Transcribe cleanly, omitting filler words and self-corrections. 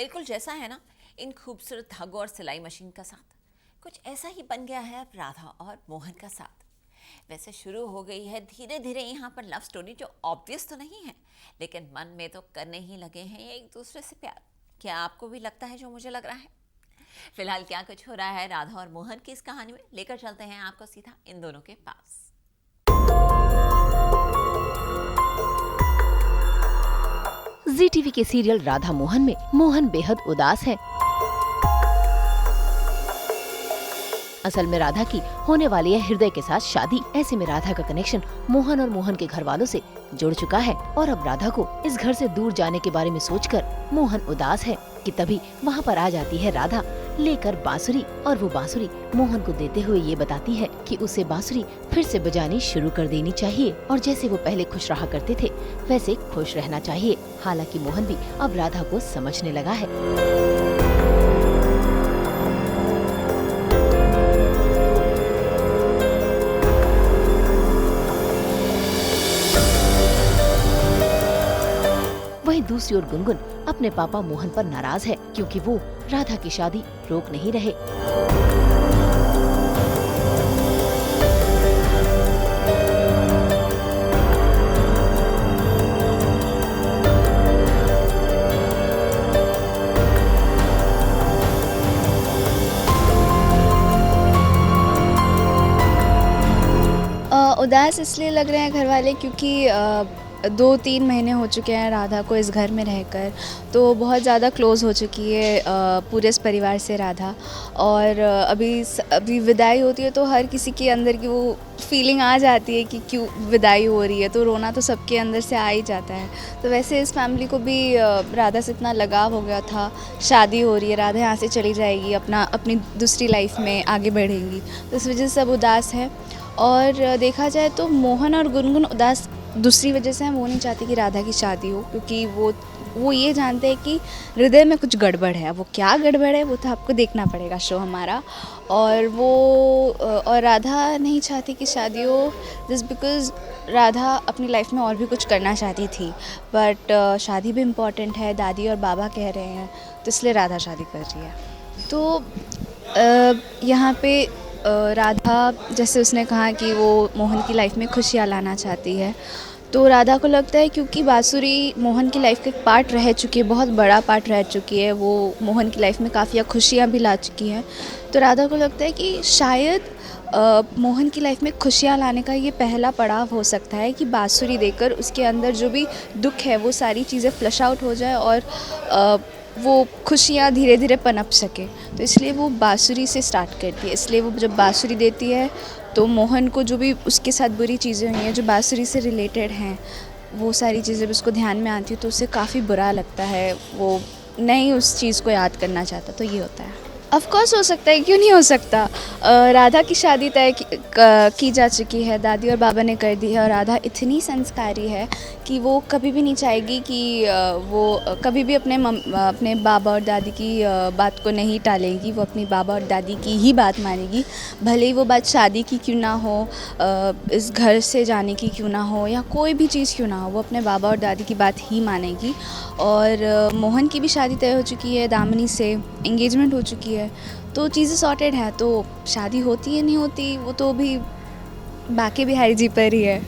बिल्कुल जैसा है ना, इन खूबसूरत धागों और सिलाई मशीन का साथ, कुछ ऐसा ही बन गया है अब राधा और मोहन का साथ। वैसे शुरू हो गई है धीरे धीरे यहाँ पर लव स्टोरी, जो ऑब्वियस तो नहीं है, लेकिन मन में तो करने ही लगे हैं एक दूसरे से प्यार। क्या आपको भी लगता है जो मुझे लग रहा है? फिलहाल क्या कुछ हो रहा है राधा और मोहन की इस कहानी में, लेकर चलते हैं आपको सीधा इन दोनों के पास। जी टीवी के सीरियल राधा मोहन में मोहन बेहद उदास है। असल में राधा की होने वाली है हृदय के साथ शादी। ऐसे में राधा का कनेक्शन मोहन और मोहन के घर वालों से जुड़ चुका है और अब राधा को इस घर से दूर जाने के बारे में सोचकर मोहन उदास है कि तभी वहाँ पर आ जाती है राधा लेकर बांसुरी, और वो बांसुरी मोहन को देते हुए ये बताती है कि उसे बांसुरी फिर से बजानी शुरू कर देनी चाहिए और जैसे वो पहले खुश रहा करते थे वैसे खुश रहना चाहिए। हालांकि मोहन भी अब राधा को समझने लगा है। वहीं दूसरी ओर गुनगुन अपने पापा मोहन पर नाराज है क्योंकि वो राधा की शादी रोक नहीं रहे। उदास इसलिए लग रहे हैं घर वाले क्योंकि 2-3 महीने हो चुके हैं राधा को इस घर में रहकर, तो बहुत ज़्यादा क्लोज़ हो चुकी है पूरे इस परिवार से राधा। और अभी विदाई होती है तो हर किसी के अंदर की वो फीलिंग आ जाती है कि क्यों विदाई हो रही है, तो रोना तो सबके अंदर से आ ही जाता है। तो वैसे इस फैमिली को भी राधा से इतना लगाव हो गया था, शादी हो रही है, राधा यहाँ से चली जाएगी, अपनी दूसरी लाइफ में आगे बढ़ेंगी, तो इस वजह से सब उदास है। और देखा जाए तो मोहन और गुनगुन उदास दूसरी वजह से हैं, वो नहीं चाहती कि राधा की शादी हो क्योंकि वो ये जानते हैं कि हृदय में कुछ गड़बड़ है। वो क्या गड़बड़ है वो तो आपको देखना पड़ेगा शो हमारा। और राधा नहीं चाहती कि शादी हो जस्ट बिकॉज़ राधा अपनी लाइफ में और भी कुछ करना चाहती थी, बट शादी भी इम्पॉर्टेंट है, दादी और बाबा कह रहे हैं, तो इसलिए राधा शादी कर रही है। तो यहाँ पे राधा, जैसे उसने कहा कि वो मोहन की लाइफ में खुशियाँ लाना चाहती है, तो राधा को लगता है क्योंकि बांसुरी मोहन की लाइफ का एक पार्ट रह चुकी है, बहुत बड़ा पार्ट रह चुकी है, वो मोहन की लाइफ में काफ़ी खुशियाँ भी ला चुकी हैं। तो राधा को लगता है कि शायद मोहन की लाइफ में खुशियाँ लाने का ये पहला पड़ाव हो सकता है कि बांसुरी देकर उसके अंदर जो भी दुख है वो सारी चीज़ें फ्लश आउट हो जाए और वो खुशियाँ धीरे धीरे पनप सके। तो इसलिए वो बांसुरी से स्टार्ट करती है। इसलिए वो जब बांसुरी देती है तो मोहन को जो भी उसके साथ बुरी चीज़ें हुई हैं जो बांसुरी से रिलेटेड हैं, वो सारी चीज़ें भी उसको ध्यान में आती है, तो उसे काफ़ी बुरा लगता है, वो नहीं उस चीज़ को याद करना चाहता। तो ये होता है। ऑफ कोर्स हो सकता है, क्यों नहीं हो सकता। राधा की शादी तय की जा चुकी है, दादी और बाबा ने कर दी है, और राधा इतनी संस्कारी है कि वो कभी भी नहीं चाहेगी कि वो कभी भी अपने बाबा और दादी की बात को नहीं टालेगी। वो अपनी बाबा और दादी की ही बात मानेगी, भले ही वो बात शादी की क्यों ना हो, इस घर से जाने की क्यों ना हो, या कोई भी चीज़ क्यों ना हो, वो अपने बाबा और दादी की बात ही मानेगी। और मोहन की भी शादी तय हो चुकी है, दामिनी से एंगेजमेंट हो चुकी है, तो चीज़ें सॉर्टेड है। तो शादी होती है नहीं होती वो तो भी बाकी बिहारी जी पर ही है।